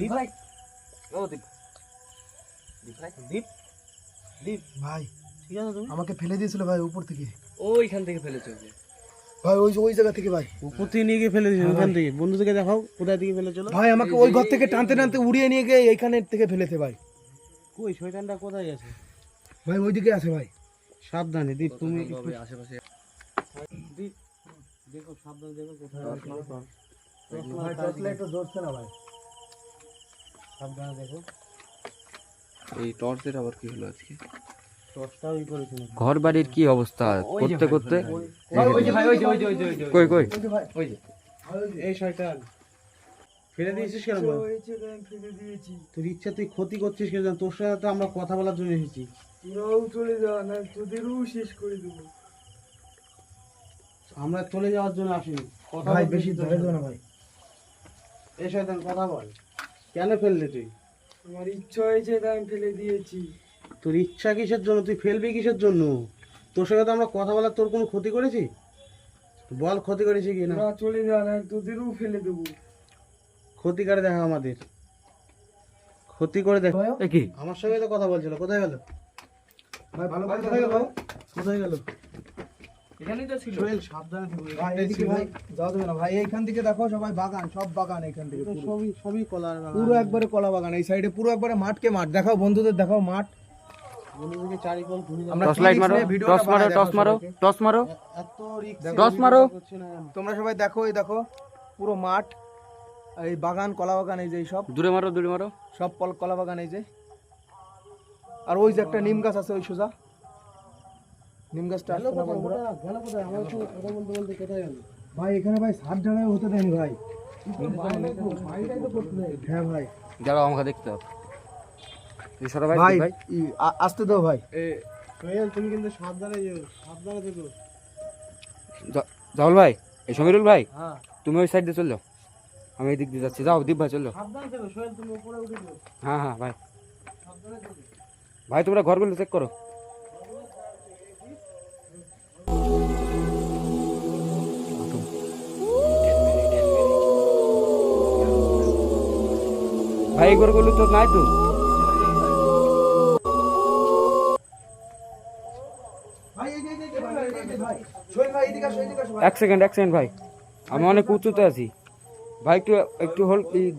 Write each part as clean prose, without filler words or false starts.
দীপ ভাই, ও দীপ, দীপ ভাই, দীপ, দীপ ভাই ঠিক আছে তুমি? আমাকে ফেলে দিয়েছিল ভাই উপর থেকে। ওইখান থেকে ফেলেছো যে? ভাই ওই জায়গা থেকে ভাই উপর থেকে নিয়ে গিয়ে ফেলে দিয়েছো ওখান থেকে? বন্ধুদেরকে দেখাও কোথায় থেকে ফেলেছিল। ভাই আমাকে ওই ঘর থেকে টানতে টানতে উড়িয়ে নিয়ে গিয়ে এইখানে থেকে ফেলেছে ভাই। কই শয়তানটা কোথায় আছে? ভাই ওইদিকে আছে ভাই। সাবধানে দীপ, তুমি আশেপাশে দীপ দেখো, সাবধানে দেখো কোথায় আছে। ভাই টর্চ লাইট ধরছে না ভাই। সাবধানে দেখো। এই টর্চের আবার কি হলো আজকে? টর্চটাও ই করেছে নাকি? ঘর বাড়ির কি অবস্থা করতে করতে ওই যে ভাই, ওই যে ওই যে ওই যে ওই যে কই কই ওই যে ভাই ওই যে এই শয়তান ফেলে দিয়েছিস কেন? হয়েছে তাই আমি ফেলে দিয়েছি। তোর ইচ্ছা তুই ক্ষতি করছিস কেন? তোর সাথে তো আমরা কথা বলার জন্য এসেছি। তোরাও চলে যা না তোদেরও শেষ করে দেবো। আমরা চলে যাওয়ার জন্য আসিনি। কথা ভাই বলতে বেশি এসেছি ধরে তোর দেবো সাথে। না ভাই। এই শয়তান কথা বল, কেন ফেললে তুই? আমার ইচ্ছা হয়েছে তাই আমি ফেলে দিয়েছি। তোর ইচ্ছা কিসের জন্য? তুই ফেলবি কিসের জন্য? তোর সাথে তো আমরা কথা বলার তোর কোনো ক্ষতি করেছি? বল ক্ষতি করেছি কি না? তোরা চলে যা না তোদেরও ফেলে দেবো। ক্ষতি করে দেখা আমাদের, ক্ষতি করে দেখ। এ কি আমার সঙ্গে তো কথা বলছিল, কোথায় গেল? ভাই ভালো করে কোথায় গেল? ভাই। কোথায় গেল? এখানেই তো ছিল। সোহেল সাবধানে থাকো। ভাই এদিকে ভাই যাওয়া যাবে না ভাই। এইখান থেকে দেখো সবাই বাগান, সব বাগান এইখান থেকে তো পুরো। সবই কলার বাগান। পুরো একবারে কলা বাগান। এই সাইডে পুরো একবারে মাঠকে মাঠ। দেখাও বন্ধুদের, দেখাও মাঠ। বন্ধুদেরকে চারিকল ঘুরে যাও। আমরা টর্চ কি লাইট risk মারো, নিয়ে ভিডিওটা টর্চ মারো, বানাই টর্চ দেখো মারো, সবাইকে। টর্চ মারো, এত রিস্ক টর্চ মারো। তোমরা সবাই দেখো, এই দেখো পুরো মাঠ, এই বাগান, কলা বাগান, এই যে এই সব দূরে মারো, দূরে মারো। সব কলা বাগান এই যে। আর ওই যে একটা নিম গাছ আছে ওই সোজা নিম গাছটা আসছে না বন্ধুরা। গেল কোথায়? আমার সঙ্গে কথা বলতে বলতে কোথায় গেল? ভাই এখানে ভাই সাত ঢালাই হতে দেয়নি ভাই। হ্যাঁ ভাই দাঁড়াও আমাকে দেখতে হবে। তুই সরো ভাই, ভাই ভাই আসতে দাও ভাই। সোহেল তুমি কিন্তু সাবধানে যেও, সাবধানে থেকো। জাহুল ভাই, এই সমীরুল ভাই, হ্যাঁ তুমি ওই সাইড দিয়ে চল যাও, আমি এই দিক দিয়ে যাচ্ছি। যাও দীপ ভাই চল যাও। সাবধানে থেকো সোহেল, তুমি উপরে উঠে যাও, হ্যাঁ হ্যাঁ ভাই, সাবধানে থেকো। ভাই তোমরা ঘরগুলো চেক করো। ভাই এই ঘরগুলো তো নাই তো। ভাই এই যে ভাই, এই যে ভাই সোহেল ভাই এদিকে আসো, এদিকে আসো ভাই। এক সেকেন্ড ভাই, আমি অনেক উঁচুতে আছি ভাই, একটু একটু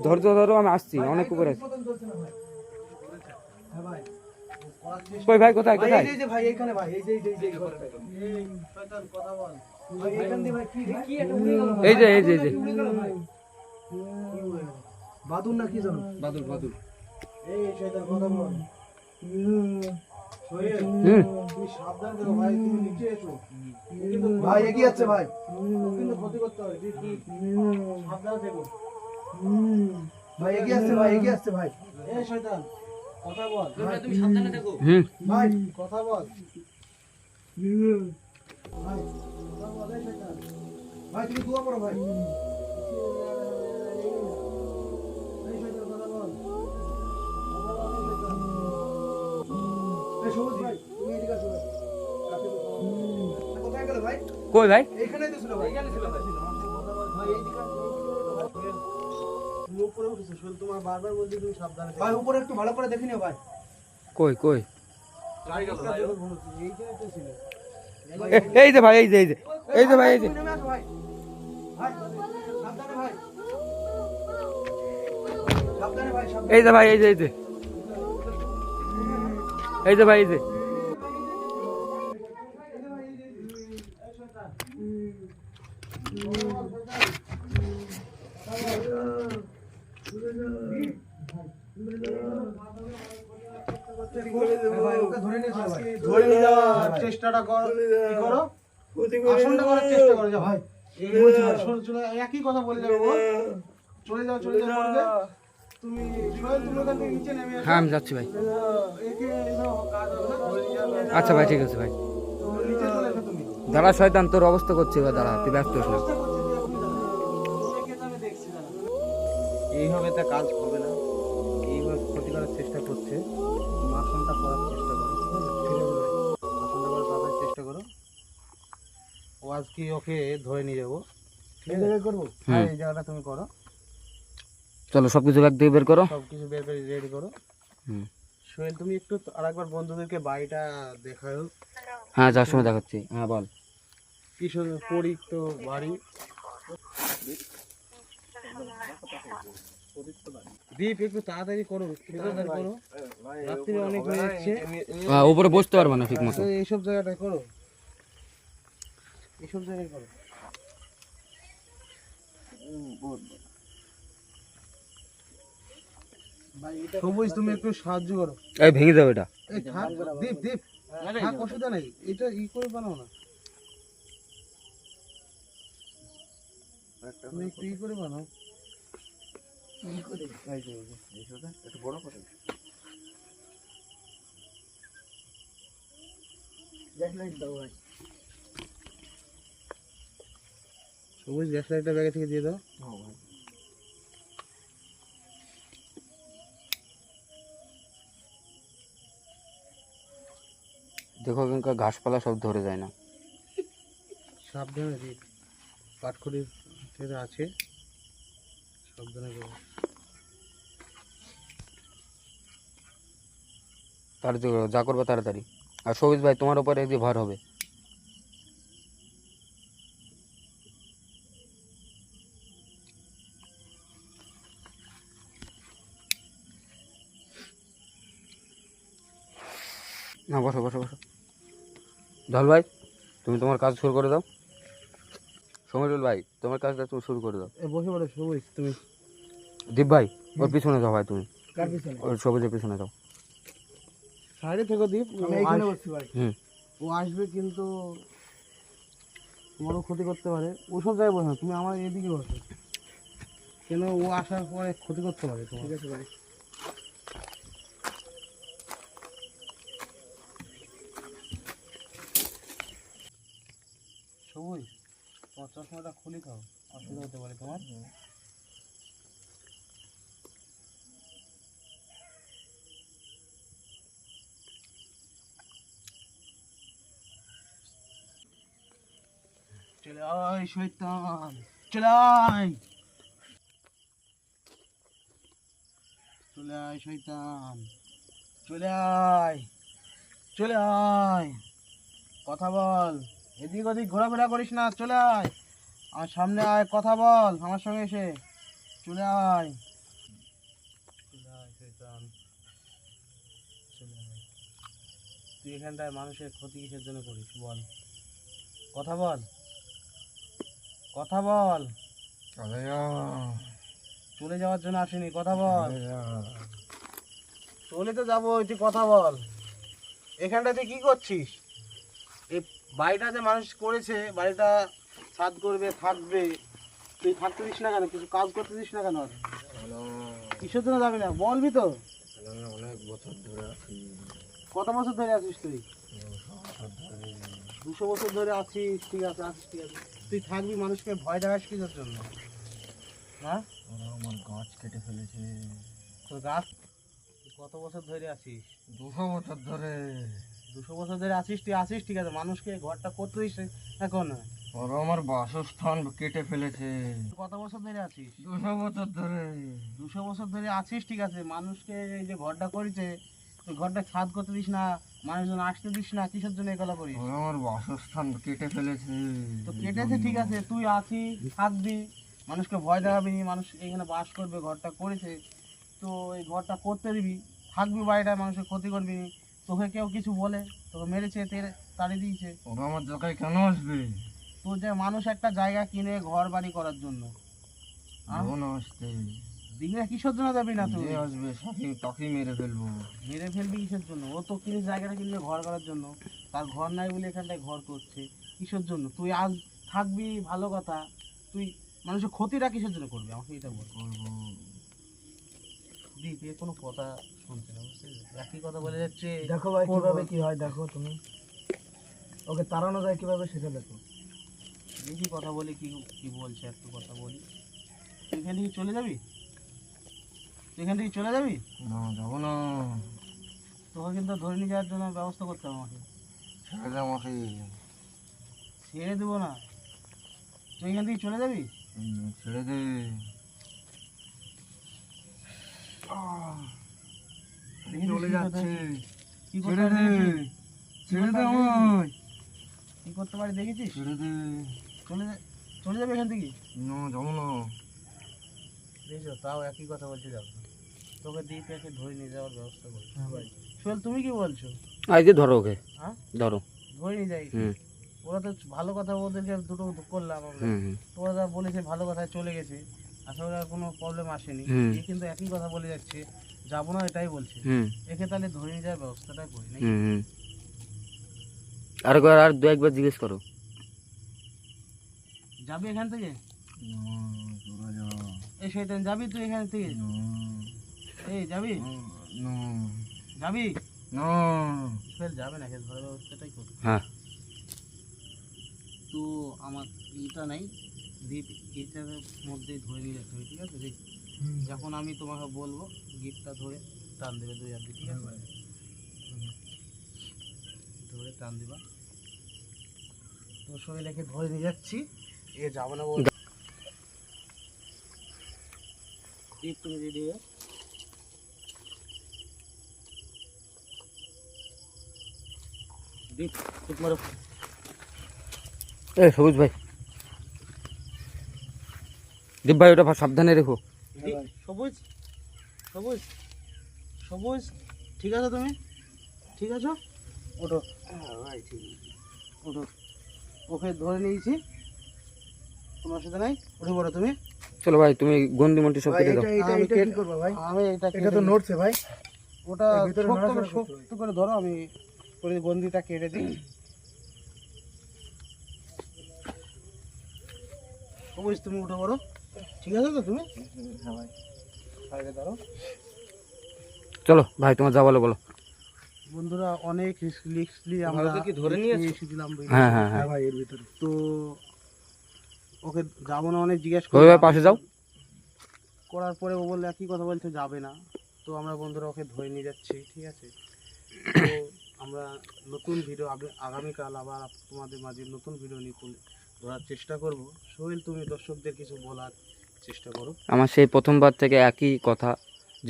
ধৈর্য ধরো, আমি আসছি, অনেক উপরে আছি। মতন চলছে না ভাই। হ্যাঁ ভাই কই ভাই, কোথায় ভাই কোথায়? এই যে ভাই এইখানে ভাই, এই যে এই ঘরটা। শয়তান কথা বল। ভাই এইখান দিয়ে ভাই কি একটা এই যে এই যে এই যে বাদুর না কি জানো? বাদুল বাদুল। এই শয়তান কথা বল। সোহেল তুমি সাবধানে থেকো ভাই, তুমি নিচে এসো। ভাই এগিয়ে যাচ্ছে ভাই। ও কিন্তু ক্ষতি করতে হবে, সাবধানে থেকো। ভাই এগিয়ে আসছে ভাই, এগিয়ে আসছে ভাই। এই শয়তান কথা বল। হুম ভাই কথা বল। ভাই কথা বল, এই শয়তান। ভাই তুমি দোয়া করো ভাই। এই শয়তান কথা বল। এই সবুজ ভাই তুমি এদিকে আসো ভাই। কাছে বসো। কোথায় গেল ভাই? কই ভাই? এইখানেই তো ছিল ভাই। এখানে ছিল ভাই। ভাই এইদিকে আসো, তুমি উপরে উঠেছো সোহেল, তোমার বারবার বলছি তুমি সাবধানে থেকো। ভাই উপরে একটু ভালো করে দেখে নিও ভাই। কই কই? এইখানে তো ছিল। এই যে ভাই, এই যে এই যে এই যে ভাই, এই যে তুমি নেমে আসো ভাই। ভাই সাবধানে ভাই। সাবধানে ভাই, সাবধানে। এই যে ভাই, এই যে এই যে এই যে ভাই, এই যে ভাই ওকে ধরে নিয়ে চলো ভাই। ধরে নিয়ে যাওয়ার চেষ্টাটা করো, কি করো? আসনটা করার চেষ্টা করো, যাও ভাই। এই বলছি ভাই, চলে একই কথা বলে যাবো। চলে যাও বলবে। তুমি সোহেল, তুমি ওখান থেকে নিচে নেমে আসো। হ্যাঁ আমি যাচ্ছি ভাই। একে নাও, কাজ হবে না, ধরে নিয়ে যাবে। আচ্ছা ভাই, ঠিক আছে ভাই। তুমি নিচে চলে এসো তুমি। দাঁড়া শয়তান, তোর অবস্থা করছে এবার, দাঁড়া তুই ব্যস্ত হোস না। চেষ্টা করছি, তুই এখনই দাঁড়া। একে তো আমি দেখছি, দাঁড়া। এইভাবে তো কাজ হবে না, এইভাবে ক্ষতি করার চেষ্টা করছে। আসনটা করার চেষ্টা করো, ঠিক আছে? আসনটা করার তাড়াতাড়ি চেষ্টা করো। ও আজকে ওকে ধরে নিয়ে যাবো, ঠিক আছে? করবো। হ্যাঁ এই জায়গাটা তুমি করো, চলো সব কিছু ব্যাগ থেকে বের করো। সব কিছু বের করে রেডি করো। হুম। সোহেল তুমি একটু আরেকবার বন্ধুদেরকে বাড়িটা দেখাও। হ্যাঁ যার সময় দেখাচ্ছি। হ্যাঁ বল। কি সুন্দর পরিত্য বাড়ি। দীপ একটু তাড়াতাড়ি করো, একটু তাড়াতাড়ি করো, রাত্রি অনেক হয়ে যাচ্ছে। উপরে বসতে পারবে না ঠিক মতো। তো এইসব জায়গাটায় করো, এইসব জায়গায় করো। সবুজ তুমি একটু সাহায্য করো। এই ভেঙে যাবে এটা। এই থাক দীপ, দীপ থাক, অসুবিধা নেই, এটা ই করে বানাও না, তুমি একটু ই করে বানাও। একটু বড় করে সবুজ গ্যাস লাইটটা ব্যাগে থেকে দিয়ে দাও। দেখো এখানকার ঘাসপালা সব ধরে যায় না। সাবধানে দিই, কাঠখড়ির যেটা আছে সাবধানে করো। তাড়াতাড়ি করো, যা করবে তাড়াতাড়ি। আর সবুজ ভাই তোমার উপরে একদিন ভার হবে। না বসো বসো বসো। ঢাল ভাই তুমি তোমার কাজ শুরু করে দাও। সমীরুল ভাই তোমার কাজটা তুমি শুরু করে দাও। বসে পড়ো সবুজ তুমি। দীপ ভাই ওর পিছনে যাও ভাই, তুমি কার পিছনে? ওর সবুজের পিছনে যাও। সাইডে থেকো দীপ, আমি এইখানে বসতে পারি। হুম। ও আসবে কিন্তু তোমারও ক্ষতি করতে পারে। ওসব জায়গায় বসো না, তুমি আমার এদিকে বসো, কেন ও আসার পরে ক্ষতি করতে পারে তোমার। ঠিক আছে ভাই। সবুজ তোমার চশমাটা খুলে খাও, অসুবিধা হতে পারে তোমার। চলে আয় শয়তান, চলে আয়, চলে আয় শয়তান, চলে আয়, চলে আয়, কথা বল, এদিক ওদিক ঘোরাফেরা করিস না, চলে আয় আমার সামনে আয়, কথা বল আমার সঙ্গে এসে, চলে আয়, চলে আয় শয়তান, চলে আয়। তুই এখানটায় মানুষের ক্ষতি কিসের জন্য করিস বল, কথা বল, কথা বল। চলে যাওয়ার জন্য আসেনি, কথা বল। চলে তো যাবো, তুই কথা বল। এখানটাতে কি করছিস? এই বাড়িটা যে মানুষ করেছে, বাড়িটা ছাদ করবে, থাকবে, তুই থাকতে দিস না কেন? কিছু কাজ করতে দিস না কেন? কিসের জন্য যাবি না বলবি তো? অনেক বছর ধরে আছি। কত বছর ধরে আছিস তুই? 200 বছর ধরে আছিস, ঠিক আছে আছিস, ঠিক আছে। তুই থাকবি, মানুষকে ভয় দেখাস কিসের জন্য? হ্যাঁ, ওরা আমার গাছ কেটে ফেলেছে। তোর গাছ তুই কত বছর ধরে আছিস? 200 বছর ধরে। 200 বছর ধরে আছিস, তুই আছিস, ঠিক আছে। মানুষকে ঘরটা করতে দিস এখন? ওরা আমার বাসস্থান কেটে ফেলেছে। কত বছর ধরে আছিস? 200 বছর ধরে। 200 বছর ধরে আছিস, ঠিক আছে। মানুষকে এই যে ঘরটা করেছে, তুই ঘরটা ছাদ করতে দিস না, মানুষজন আসতে দিস না, কিসের জন্য এগুলো করিস? ওরা আমার বাসস্থান কেটে ফেলেছে। তো কেটেছে, ঠিক আছে, তুই আছিস, থাকবি, মানুষকে ভয় দেখাবি, মানুষ এখানে বাস করবে, ঘরটা করেছে, তো এই ঘরটা করতে দিবি, থাকবি বাড়িটা, মানুষের ক্ষতি করবি নি। তোকে কেউ কিছু বলে, তোকে মেরেছে, তাড়িয়ে দিয়েছে, ওরা আমার জায়গায় কেন আসবে? তোর যে মানুষ একটা জায়গা কিনে ঘর বাড়ি করার জন্য, যাবো না আসতে। দিনে কিসের জন্য যাবি না তুই? যে আসবে সাথে তাকেই মেরে ফেলবো। মেরে ফেলবি কিসের জন্য? ও তো কিনে জায়গাটা কিনবে ঘর করার জন্য, তার ঘর নাই বলে এখানটায় ঘর করছে, কিসের জন্য? তুই আজ থাকবি ভালো কথা, তুই মানুষের ক্ষতিটা কিসের জন্য করবি আমাকে এটা বল। করবো। দীপ এ কোনো কথা শুনছে না, বুঝছিস? একই কথা বলে যাচ্ছে। দেখো ভাই করবো। কিভাবে কি হয়, দেখো তুমি। ওকে তাড়ানো যায় কিভাবে সেটা দেখো। দেখি কথা বলি, কি কি বলছে, একটু কথা বলি। তুই এখান থেকে চলে যাবি? তুই এখান থেকে চলে যাবি? না যাবো না। তোকে কিন্তু ধরে নিয়ে যাওয়ার জন্য ব্যবস্থা করতে হবে আমাকে। ছেড়ে দে আমাকে। ছেড়ে দেবো না, তুই এখান থেকে চলে যাবি? ছেড়ে দে। দেখি চলে কি যাচ্ছে। করতে- কি করতে ছেড়ে পারে দে, দেখেছিস? ছেড়ে দে করতে পারে আমায়। কি করতে পারি দেখেছিস? ছেড়ে দে। চলে যাবে এখান থেকে। না, যাবো না। দেখছো তাও একই কথা বলছে, যাবো না। তোকে দীপকে ধরে নিয়ে যাওয়ার ব্যবস্থা করি। হ্যাঁ ভাই। সোহেল তুমি কি বলছো? এই যে ধরো ওকে, হ্যাঁ ধরো। ধরে নিয়ে যাই। হুম ওরা তো ভালো কথা, ওদেরকে দুটো করলাম আমরা। হুম হুম ওরা যা বলেছে ভালো কথায় চলে গেছে, আসলে আর কোনো প্রবলেম আসেনি। হুম। এ কিন্তু একই কথা বলে যাচ্ছে, যাবো না এটাই বলছে। হুম একে তাহলে ধরে নিয়ে যাওয়ার ব্যবস্থাটা করি নাকি? হুম হুম। আর দু একবার জিজ্ঞেস করো। যাবি এখান থেকে? না, তোরা যা। এই শয়তান যাবি তুই এখান থেকে? না, এই যাবি? না, যাবি? না। ফের যাবে না, একে ধরার ব্যবস্থাটাই করি। হ্যাঁ তো আমার ইটা নাই, দ্বীপ এটার মধ্যেই ধরে নিয়ে যেতে হবে, ঠিক আছে? দেখ, যখন আমি তোমাকে বলবো গিফটটা ধরে টান দেবে 2 হাত দিয়ে, ঠিক আছে? ধরে টান দিবা। তোর শরীর রেখে ধরে নিয়ে যাচ্ছি, এ যাবো না বল। দীপ তুমি রেডি হয়ে দীপ ঠিক মারো। এ সবুজ ভাই, দীপ ভাই ওটা সাবধানে রেখো। দীপ, সবুজ সবুজ সবুজ, ঠিক আছে তুমি? ঠিক আছো? ওঠো। ভাই ঠিক ওঠো। ওকে ধরে নিয়েছি, তোমার সাথে নাই, উঠে পড়ো তুমি। চলো ভাই, তুমি গন্ডি মন্টি সব ভাই, কেটে দাও। এটা আমি এটা কি করবো ভাই? আমি এটা এটা তো নড়ছে ভাই। ওটা এর ভিতরে শক্ত নড়াচড়া করে করতে হয়। শক্ত করে ধরো, আমি করে গন্ডিটা কেটে দিই। সবুজ তুমি উঠে পড়ো, ঠিক আছে তো তুমি? হ্যাঁ ভাই। সাইডে ধরো। চলো ভাই, তোমার যা বলো বলো। বন্ধুরা অনেক রিস্কলি আমরা ভারতে কি ধরে নিয়ে এসছো? এসেছিলাম বুঝলে? হ্যাঁ হ্যাঁ হ্যাঁ। হ্যাঁ ভাই, এর ভিতরে। তো ওকে যাবো না অনেক জিজ্ঞেস ওই ভাই পাশে যাও। করার পরে ও বললে একই কথা বলছে যাবে না। তো আমরা বন্ধুরা ওকে ধরে নিয়ে যাচ্ছি, ঠিক আছে? তো আমরা নতুন ভিডিও আগামীকাল আবার তোমাদের মাঝে নতুন ভিডিও নিয়ে ধরার চেষ্টা করব। সোহেল তুমি দর্শকদের কিছু বলার চেষ্টা করো। আমার সেই প্রথমবার থেকে একই কথা,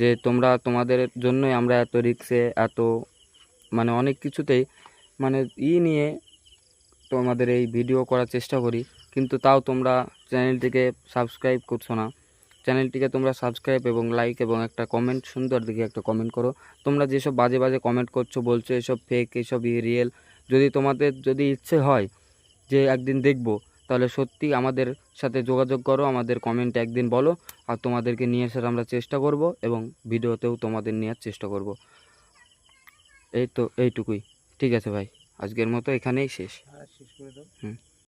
যে তোমরা, তোমাদের জন্যই আমরা এত রিক্সে, এত মানে অনেক কিছুতেই মানে নিয়ে তোমাদের এই ভিডিও করার চেষ্টা করি, কিন্তু তাও তোমরা চ্যানেলটিকে সাবস্ক্রাইব করছো না। চ্যানেলটিকে তোমরা সাবস্ক্রাইব এবং লাইক এবং একটা কমেন্ট, সুন্দর দেখে একটা কমেন্ট করো। তোমরা যেসব বাজে বাজে কমেন্ট করছো, বলছো এসব ফেক, এসব রিয়েল, যদি তোমাদের যদি ইচ্ছে হয় যে একদিন দেখবো, তাহলে সত্যি আমাদের সাথে যোগাযোগ করো, আমাদের কমেন্টে একদিন বলো, আর তোমাদেরকে নিয়ে আসার আমরা চেষ্টা করব এবং ভিডিওতেও তোমাদের নেওয়ার চেষ্টা করব। এই তো, এইটুকুই। ঠিক আছে ভাই, আজকের মতো এখানেই শেষ। শেষ করে দাও। হুম।